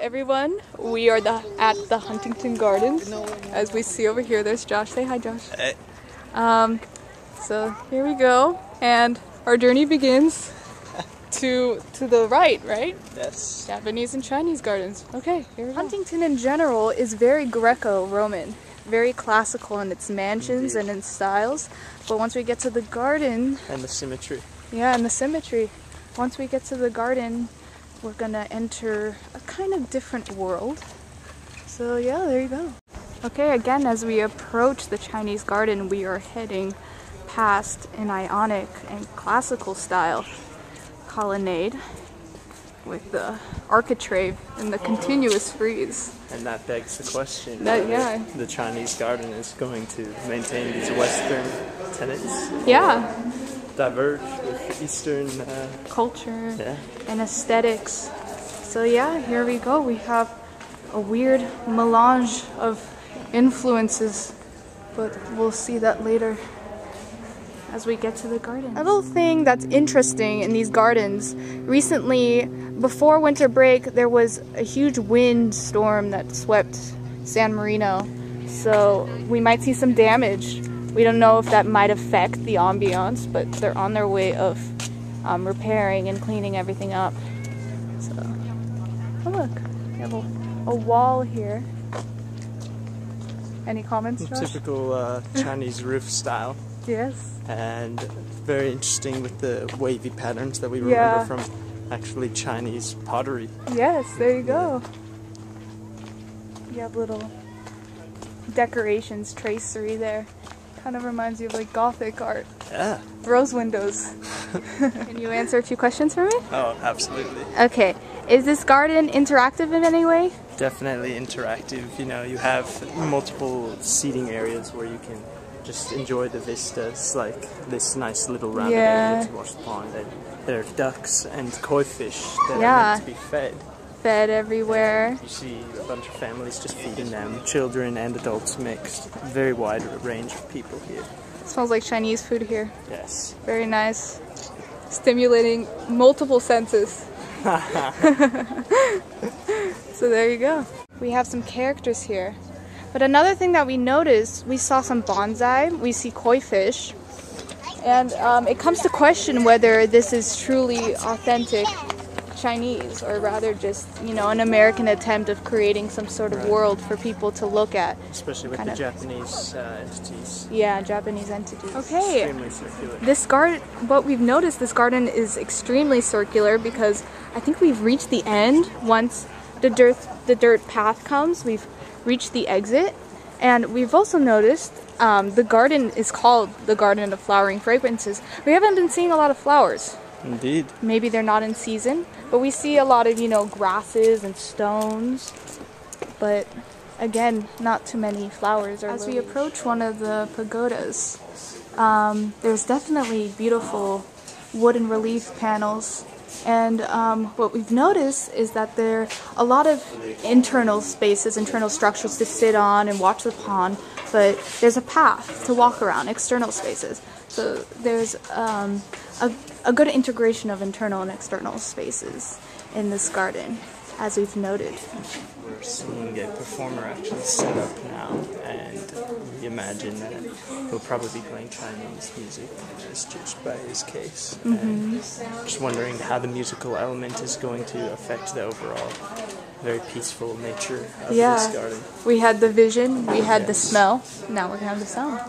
everyone, we are at the Huntington Gardens. As we see over here, there's Josh. Say hi, Josh. Hey. So here we go, and our journey begins to the right? Yes. Japanese and Chinese gardens. Okay, here we go. Huntington in general is very Greco-Roman, very classical in its mansions and in styles. But once we get to the garden... And the symmetry. Yeah, and the symmetry. Once we get to the garden, we're gonna enter a kind of different world. So yeah, there you go. Okay, again, as we approach the Chinese garden, we are heading past an Ionic and classical style colonnade with the architrave and the continuous frieze. And that begs the question, yeah. The Chinese garden is going to maintain these Western tenets? Yeah. Diverge with Eastern culture and aesthetics. So yeah, here we go. We have a weird melange of influences, but we'll see that later as we get to the garden. Another thing that's interesting in these gardens, recently, before winter break, there was a huge wind storm that swept San Marino. So we might see some damage. We don't know if that might affect the ambiance, but they're on their way of repairing and cleaning everything up. So, oh look, we have a wall here. Any comments, Josh? Typical Chinese roof style. Yes. And very interesting with the wavy patterns that we remember from actually Chinese pottery. Yes, there you go. You have little decorations, tracery there. Kind of reminds you of like Gothic art. Yeah. Rose windows. Can you answer a few questions for me? Oh, absolutely. Okay. Is this garden interactive in any way? Definitely interactive. You know, you have multiple seating areas where you can just enjoy the vistas, like this nice little rounded area to watch the pond. And there are ducks and koi fish that are meant to be fed. Fed everywhere. You see a bunch of families just feeding them, children and adults mixed. Very wide range of people here. It smells like Chinese food here. Yes. Very nice. Stimulating multiple senses. So there you go. We have some characters here. But another thing that we noticed, we saw some bonsai, we see koi fish, and it comes to question whether this is truly authentic Chinese, or rather just, you know, an American attempt of creating some sort of world for people to look at. Especially with the Japanese entities. Yeah, Japanese entities. Okay. Extremely circular. This garden, what we've noticed, this garden is extremely circular because I think we've reached the end. Once the dirt path comes, we've reached the exit. And we've also noticed the garden is called the Garden of Flowering Fragrances. We haven't been seeing a lot of flowers. Indeed. Maybe they're not in season, but we see a lot of, you know, grasses and stones, but again, not too many flowers. As we approach one of the pagodas, there's definitely beautiful wooden relief panels, and what we've noticed is that there are a lot of internal spaces, internal structures to sit on and watch the pond, but there's a path to walk around, external spaces. So there's a good integration of internal and external spaces in this garden, as we've noted. We're seeing a performer actually set up now, and we imagine that he'll probably be playing Chinese music, as judged by his case. And just wondering how the musical element is going to affect the overall very peaceful nature of this garden. We had the vision, we had the smell, now we're going to have the sound.